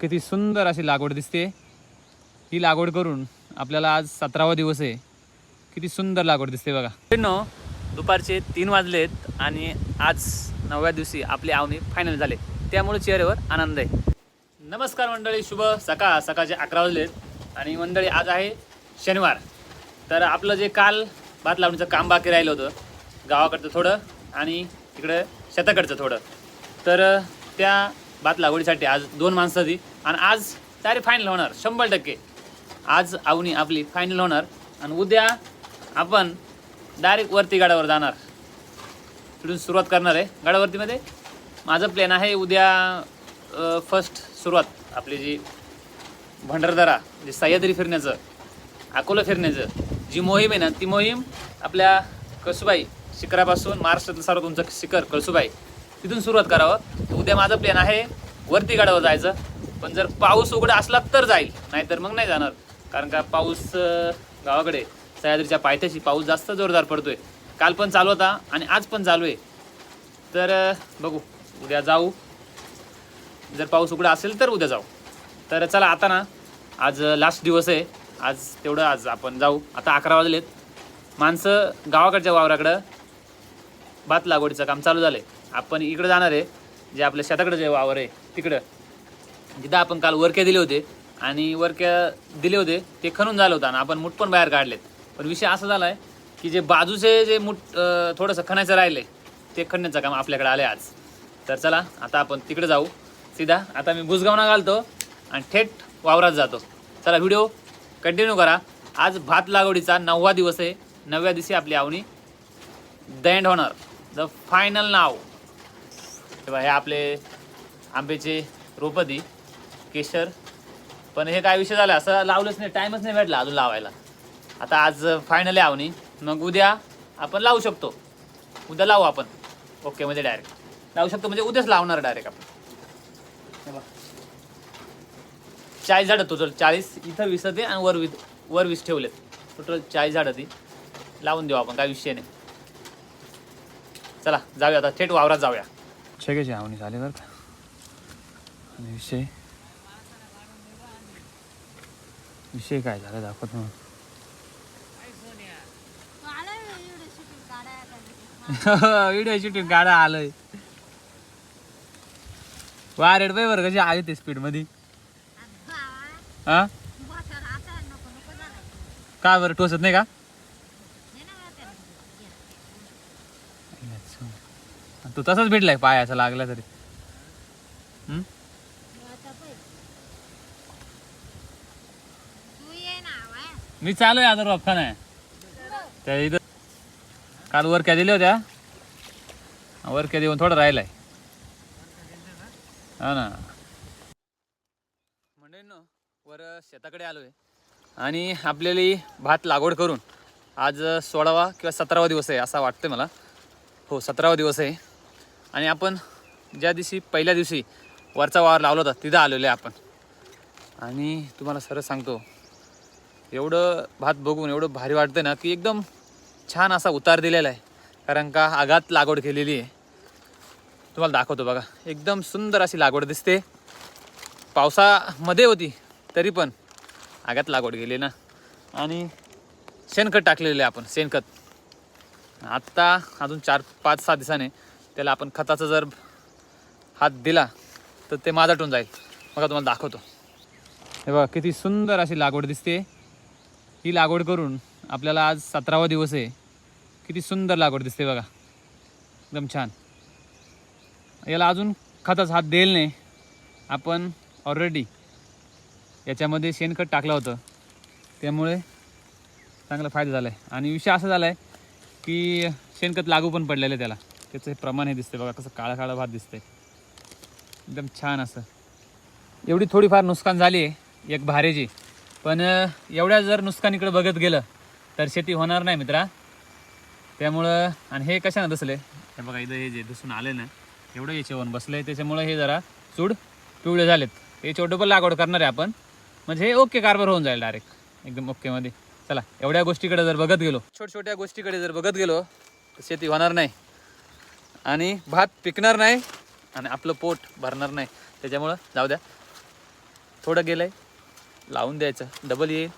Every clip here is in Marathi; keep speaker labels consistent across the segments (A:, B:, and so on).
A: किती सुंदर अशी लागवड दिसते। ही लागवड करून आपल्याला आज 17वा दिवस आहे। किती सुंदर लागवड दिसते बघा। दुपारचे 3 वाजलेत आणि आज 9व्या दिवशी आपली आवनी फायनल झाले, त्यामुळे चेहऱ्यावर आनंद आहे। नमस्कार मंडळी, शुभ सकाळ। सकाळचे 11 वाजलेत आणि मंडळी आज आहे शनिवार। तर आपलं जे काल भात लावणीचं काम बाकी राहिलं होतं, गावाकडचं थोडं आणि इकडं शेताकडचं थोडं, तर त्या भात लागवडीसाठी आज 2 माणसं होती आणि आज डायरेक्ट फायनल होणार 100%। आज आवनी आपली फायनल होणार आणि उद्या आपण डायरेक्ट वरती गडावर जाणार, तिथून सुरुवात करणार आहे गडावरतीमध्ये। माझं प्लॅन आहे उद्या फर्स्ट सुरुवात आपली जी भंडारदरा, जे सह्याद्री फिरण्याचं, अकोला फिरण्याचं जी मोहीम आहे ना, ती मोहीम आपल्या कळसुबाई शिखरापासून, महाराष्ट्रातलं सर्वात उंच शिखर कळसुबाई, तिथून सुरुवात करावं। उद्या माझं प्लॅन आहे वरती गडावर जायचं, पण जर पाऊस उघडा असला तर जाईल, नाहीतर मग नाही जाणार। कारण का पाऊस गावाकडे सह्याद्रीच्या पायथ्याशी पाऊस जास्त जोरदार पडतोय। काल पण चालू होता आणि आज पण चालू आहे, तर बघू उद्या जाऊ। जर पाऊस उघडा असेल तर उद्या जाऊ। तर चला आता ना, आज लास्ट दिवस आहे, आज तेवढं आज आपण जाऊ। आता 11 वाजलेत, माणसं गावाकडच्या वावराकडं भात लागवडीचं काम चालू झालं आहे। आपण इकडं जाणार आहे, जे आपल्या शेताकडं जे वावर आहे तिकडं, जिथं आपण काल वरक्या दिले होते आणि वरक्या दिले होते ते खणून झालं होतं आणि आपण मूठ पण बाहेर काढलेत। पण विषय असा झाला आहे की जे बाजूचे जे मूठ थोडंसं खणायचं राहिले, ते खणण्याचं काम आपल्याकडे आलं आहे आज। तर चला आता आपण तिकडे जाऊ सीधा। आता मी बुजगावना घालतो आणि थेट वावरात जातो। चला व्हिडिओ कंटिन्यू करा। आज भात लागवडीचा 9वा दिवस आहे। 9व्या दिवशी आपली आवनी द एंड होणार, द फायनल नाव। तेव्हा हे आपले आंब्याचे रोपदी केशर, पण हे काय विषय झाला, असं लावलंच नाही, टाईमच नाही भेटला अजून लावायला। आता आज फायनल आहे आवनी, मग उद्या आपण लावू शकतो। उद्या लावू आपण ओके मध्ये, डायरेक्ट लावू शकतो म्हणजे उद्याच लावणार डायरेक्ट आपण। 40 झाडं टोटल, 40 इथं 20 ते आणि वर 20 ठेवलेत, टोटल 40 झाडं ती लावून देऊ आपण, काय विषय नाही। चला जाऊया आता थेट वावरात जाऊया। शेगाची आवनी झाली बरं का, आणि विषय काय झाला दाखवत मग। व्हिडिओ शूटिंग काढा आलोय। वारेड बाई बरं कशी आली ते स्पीड मध्ये, हा का बरं टोचत नाही का? तू तसाच भेटलाय, पायाचा लागला तरी। मी चालू आहे आता रोपखा नाही त्या इथं, काल वरक्या दिल्या होत्या, वरक्या देऊन थोडं राहिलाय, हा ना। मंडळींनो, वर शेताकडे आलोय आणि आपल्याला भात लागवड करून आज 16वा किंवा 17वा दिवस आहे असं वाटतंय मला। हो 17वा दिवस आहे। आणि आपण ज्या दिवशी पहिल्या दिवशी वरचा वावर लावला होता तिथं आलेलो आहे आपण। आणि तुम्हाला सरळ सांगतो, एवढं भात बघून एवढं भारी वाटतं ना, की एकदम छान असा उतार दिलेला आहे। कारण का आगात लागवड केलेली आहे, तुम्हाला दाखवतो बघा। एकदम सुंदर अशी लागवड दिसते, पावसामध्ये होती तरी पण आगात लागवड गेली ना। आणि शेणखत टाकलेले आपण, शेणखत आत्ता अजून 4-5-6 दिवसाने त्याला आपण खताचा जर हात दिला तर ते माझाटून जाईल। बघा तुम्हाला दाखवतो, हे बघा किती सुंदर अशी लागवड दिसते। ही लागवड करून आपल्याला आज 17वा दिवस आहे। किती सुंदर लागवड दिसते बघा, एकदम छान। याला अजून खताचा हात देईल नाही आपण, ऑलरेडी याच्यामध्ये शेणखत टाकलं होतं, त्यामुळे चांगला फायदा झाला आहे। आणि विषय असा झाला आहे की शेणखत लागू पण पडलेलं आहे त्याला, त्याचं प्रमाण हे दिसते बघा, कसं काळा काळा भात दिसतंय, एकदम छान असं। एवढी थोडीफार नुकसान झाली आहे एक भारेची, पण एवढ्या जर नुकसानीकडे बघत गेलं तर शेती होणार नाही मित्रा। त्यामुळं, आणि हे कशानं बसले, हे बघा इथं हे जे दिसून आले ना, एवढं याच्यावरून बसलं, त्याच्यामुळे हे जरा चूड पिवळे झालेत। याच्यावर डबल लागवड करणार आहे आपण, म्हणजे हे ओके कारभार होऊन जाईल डायरेक्ट, एकदम ओकेमध्ये। चला एवढ्या गोष्टीकडे जर बघत गेलो, छोट्या गोष्टीकडे जर बघत गेलो तर शेती होणार नाही आणि भात पिकणार नाही आणि आपलं पोट भरणार नाही। त्याच्यामुळं जाऊ द्या, थोडं गेलं आहे, लावून द्यायचं, डबल येईल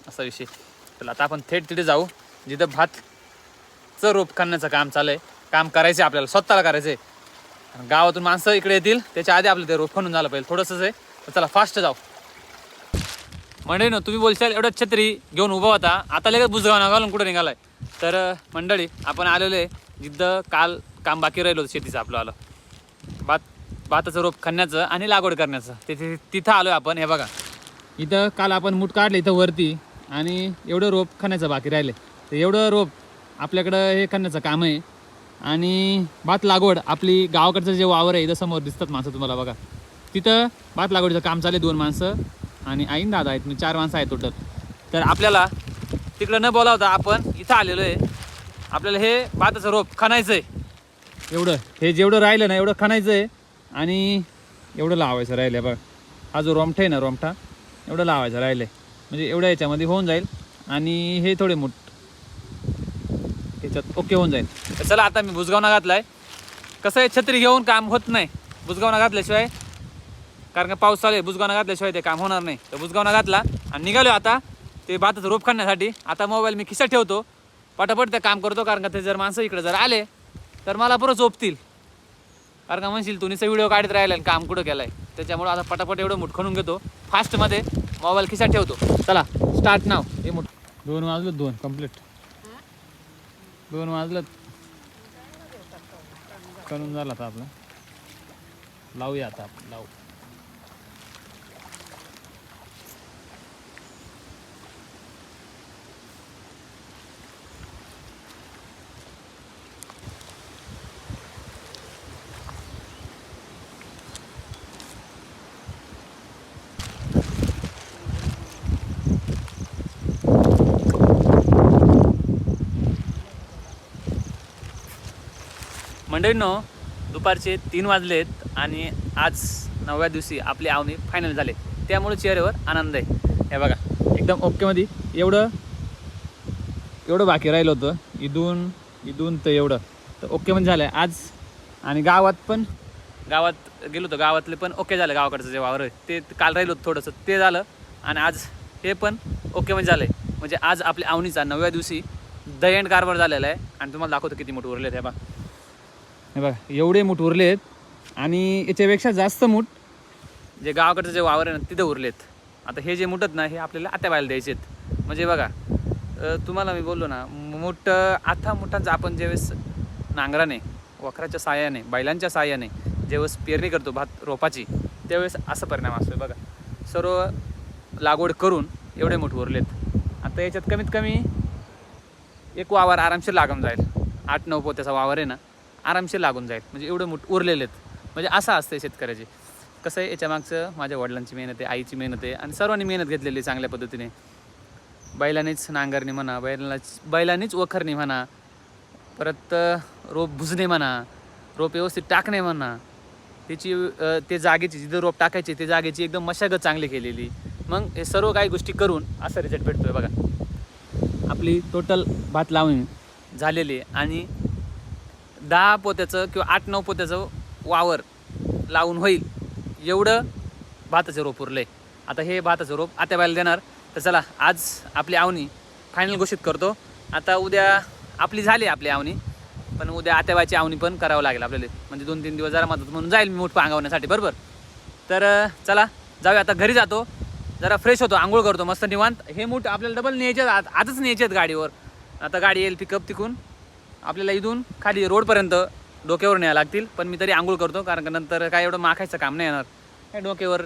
A: असा विषय. चला आता आपण थेट तिथे जाऊ जिथं भातचं रोप खणण्याचं काम चालू आहे. काम करायचं आहे आपल्याला, स्वतःला करायचं आहे. गावातून माणसं इकडे येतील त्याच्या आधी आपलं ते रोप खणून झालं पाहिजे, थोडंसंच आहे. तर चला फास्ट जाऊ. मंडळी ना, तुम्ही बोलशाल एवढं छत्री घेऊन उभा होता, आता लगेच बुजगाव घालून कुठं निघालाय. तर मंडळी आपण आलेलो आहे जिथं काल काम बाकी राहिलं होतं शेतीचं आपलं आलं, भाताचं रोप खणण्याचं आणि लागवड करण्याचं. तिथं आलो आहे आपण. हे बघा इथं काल आपण मूठ काढले इथं वरती, आणि एवढं रोप खणायचं बाकी राहिले. तर एवढं रोप आपल्याकडं हे खणण्याचं काम आहे. आणि भात लागवड आपली गावाकडचं जे वावर आहे इथं समोर दिसतात माणसं तुम्हाला बघा, तिथं भात लागवडीचं काम चालू आहे. 2 माणसं आणि आईन दादा आहेत, 4 माणसं आहेत टोटल. तर आपल्याला तिकडं न बोलावता आपण इथं आलेलो आहे. आपल्याला हे भाताचं रोप खणायचं आहे. एवढं हे जेवढं राहिलं ना एवढं खणायचं आहे आणि एवढं लावायचं राहिलं आहे. बघा हा जो रोमठा आहे ना, रोमठा एवढं लावायचं राहिलं आहे, म्हणजे एवढ्या याच्यामध्ये होऊन जाईल. आणि हे थोडे मूठ याच्यात ओके होऊन जाईल. तर चला आता मी बुजगावना घातला आहे. कसं आहे, छत्री घेऊन काम होत नाही बुजगावना घातल्याशिवाय, कारण का पाऊस चालू आहे. बुजगावना घातल्याशिवाय ते काम होणार नाही. तर बुजगावना घातला आणि निघालो आता ते भाताचं रोप खणण्यासाठी. आता मोबाईल मी खिशात ठेवतो, पटापट ते काम करतो, कारण का ते जर माणसं इकडे जर आले तर मला परत झोपतील. कारण का म्हणशील तुम्ही व्हिडिओ काढत राहिला आणि काम कुठं केलं आहे. त्याच्यामुळं आता पटापट एवढं मूठ खणून घेतो फास्टमध्ये, मोबाईल खिशात ठेवतो. चला स्टार्ट नाव. हे मूठ 2 वाजलं, 2 कम्प्लीट 2 वाजलं करून झाला आता आपलं. लावूया आता आपण, लावू. मंडळींनो, दुपारचे 3 वाजलेत आणि आज 9व्या दिवशी आपली आवनी फायनल झाले. त्यामुळे चेहऱ्यावर आनंद आहे. हे बघा एकदम ओकेमध्ये. एवढं बाकी राहिलं होतं इथून तर एवढं तर ओकेमध्ये झालं आहे आज. आणि गावात गेलो होतो, गावातले पण ओके झालं. गावाकडचं जे वावर आहे ते काल राहिलं होतं थोडंसं, ते झालं. आणि आज हे पण ओकेमध्ये झालं आहे. म्हणजे आज आपल्या आवनीचा 9व्या दिवशी द एंड कारभार झालेला आहे. आणि तुम्हाला दाखवतो किती मूठ उरले. हे बघा एवढे मूठ उरलेत आणि याच्यापेक्षा जास्त मूठ जे गावाकडचं जे वावर आहे ना तिथं उरलेत. आता हे जे मूठत ना हे आपल्याला आत्याबायला द्यायचे आहेत. म्हणजे बघा तुम्हाला मी बोललो ना, मूठ आता मुठांचं आपण ज्यावेळेस नांगराने, वखराच्या साह्याने, बैलांच्या साह्याने ज्यावेळेस पेरणी करतो भात रोपाची, त्यावेळेस असा परिणाम असतो. बघा सर्व लागवड करून एवढे मूठ उरलेत. आता याच्यात कमीत कमी एक वावर आरामशीर लागून जाईल. 8-9 पोत्याचा वावर आहे ना, आरामशीर लागून जाईल. म्हणजे एवढे मूठ उरलेले आहेत. म्हणजे असं असतं शेतकऱ्याचे. कसं आहे, याच्या मागचं माझ्या वडिलांची मेहनत आहे, आईची मेहनत आहे, आणि सर्वांनी मेहनत घेतलेली आहे चांगल्या पद्धतीने. बैलानेच नांगरणी म्हणा, बैलानेच वखरणी म्हणा, परत रोप भुजणे म्हणा, रोप व्यवस्थित टाकणे म्हणा, त्याची ते जागेची जिथं रोप टाकायची ते जागेची एकदम मशागत चांगली केलेली. मग हे सर्व काही गोष्टी करून असा रिझल्ट भेटतो आहे. बघा आपली टोटल भात लावणी झालेली आहे आणि 10 पोत्याचं किंवा 8-9 पोत्याचं वावर लावून होईल एवढं भाताचं रोप उरलं आहे. आता हे भाताचं रोप आत्याबाईला देणार. तर चला आज आपली आवनी फायनल घोषित करतो. आता उद्या आपली झाली आपली आवनी, पण उद्या आत्याबाईची आवनी पण करावं लागेल आपल्याला. म्हणजे 2-3 दिवस जरा मदत म्हणून जाईल मी मूठ पांगवण्यासाठी, बरोबर. तर चला जाऊया. आता घरी जातो, जरा फ्रेश होतो, आंघोळ करतो मस्त निवांत. हे मूठ आपल्याला डबल न्यायचे, आजच न्यायचे आहेत गाडीवर. आता गाडी येईल पिकअप तिकून, आपल्याला इथून खाली रोडपर्यंत डोक्यावर न्यायला लागतील. पण मी तरी आंघोळ करतो, कारण का नंतर काय एवढं माखायचं काम नाही येणार. काय डोक्यावर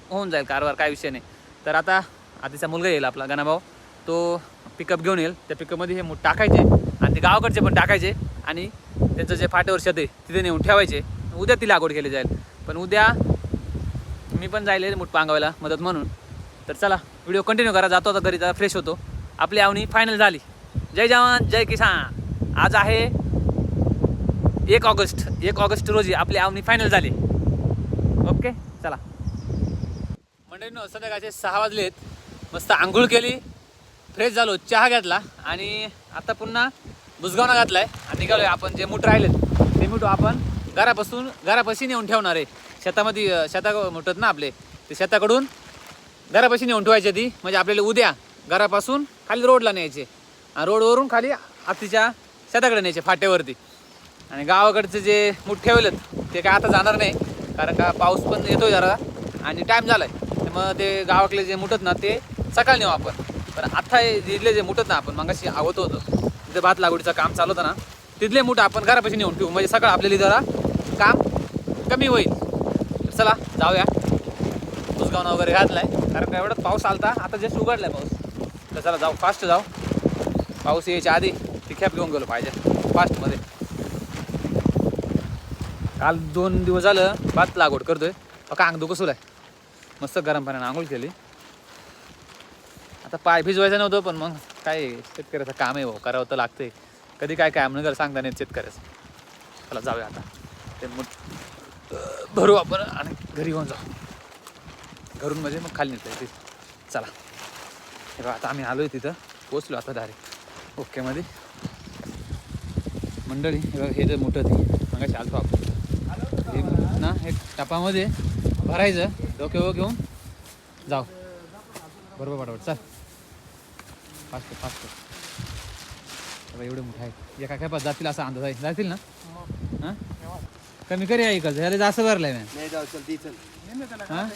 A: होऊन जाईल कारभार, काय विषय नाही. तर आता आधीचा मुलगा येईल आपला गणाभाऊ, तो पिकअप घेऊन येईल. त्या पिकअपमध्ये हे मूठ टाकायचे आणि ते गावाकडचे पण टाकायचे आणि त्यांचं जे फाट्यावर शेत आहे तिथे नेऊन ठेवायचे. उद्या ती लागवड केली जाईल. पण उद्या मी पण जायला मूठ पांगवायला मदत म्हणून. तर चला व्हिडिओ कंटिन्यू करा. जातो आता घरी, जरा फ्रेश होतो. आपली आवनी फायनल झाली. जय जवान जय किसान. आज आहे 1 ऑगस्ट रोजी आपली आवनी फायनल झाली. ओके चला मंडळींनो, संध्याकाळचे 6 वाजलेत. मस्त आंघोळ केली, फ्रेश झालो, चहा घेतला आणि आता पुन्हा बुजगावना घातलाय आणि निघालोय. आपण जे मूठ राहिलेत ते मूठ आपण घरापाशी नेऊन ठेवणार आहे. शेतामध्ये मुठत ना आपले, ते शेताकडून घरापाशी नेऊन ठेवायचे ती, म्हणजे आपल्याला उद्या घरापासून खाली रोडला न्यायचे आणि रोडवरून खाली आत्तीच्या शेताकडे न्यायचे फाट्यावरती. आणि गावाकडचे जे मूठ ठेवलेत ते काय आता जाणार नाही, कारण का पाऊस पण येतोय जरा आणि टाईम झाला आहे. त्यामुळं ते गावाकडले जे मुठत ना ते सकाळी नेऊ आपण. पण आता तिथले जे मुठत ना आपण मगाशी आवत होतं तिथे भात लागवडीचं काम चालू होतं ना, तिथले मूठ आपण घरापाशी नेऊन ठेवू, म्हणजे सकाळ आपल्याला जरा काम कमी होईल. तर चला जाऊया. उसगावनं वगैरे घातलाय, कारण का एवढाच पाऊस आलता, आता जस्ट उघडलाय पाऊस. तर चला जाऊ, फास्ट जाऊ. पाऊस यायच्या आधी ती खेप घेऊन गेलो पाहिजे फास्टमध्ये. काल 2 दिवस झालं भात लागवड करतोय. का अंग दुखं सुरू आहे. मस्त गरम पाण्याने आंघोळ केली. आता पाय भिजवायचं नव्हतं, पण मग काय शेतकऱ्याचं काम आहे, करावं तर लागतंय. कधी काय काय म्हणून सांगता नाही शेतकऱ्याचं. चला जाऊया आता. ते मूठ भरू आपण आणि घरी घेऊन जाऊ. घरून म्हणजे मग खाली नेता येते. चला हे बघा, आता आम्ही आलो आहे तिथं, पोचलो आता डायरेक्ट ओकेमध्ये. मंडळी हे बघा, हे जे मोठं ती मग चालतो आपण हे ना, एक टपामध्ये भरायचं, डोक्यावर घेऊन जाऊ. बरोबर पाठवत चल, फास्ट फास्ट. एवढे मोठं आहे, एका खेपात जातील असा अंदाज आहे. जातील ना? हां कमी करी आहे का? ह्याला जास्त भरलाय ना. हां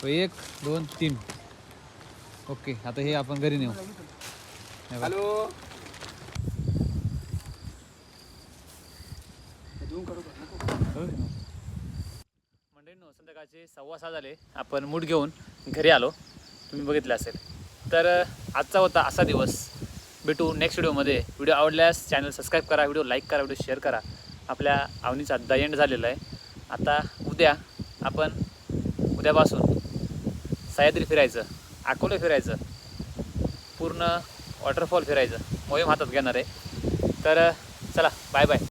A: 1 2 3 ओके. आता हे आपण घरी नेऊ. हॅलो मंडळींनो, संध्याकाळचे 6:15 झाले. आपण मूठ घेऊन घरी आलो, तुम्ही बघितलं असेल. तर आजचा होता असा दिवस. भेटू नेक्स्ट व्हिडिओमध्ये. व्हिडिओ आवडल्यास चॅनल सबस्क्राईब करा, व्हिडिओ लाईक करा, व्हिडिओ शेअर करा. आपल्या आवनीचा द एंड झालेला आहे. आता उद्या आपण उद्यापासून सह्याद्री फिरायचं, अकोले फिरायचं, पूर्ण वॉटरफॉल फिरायचं मोहीम हातात घेणार आहे. तर चला बाय बाय.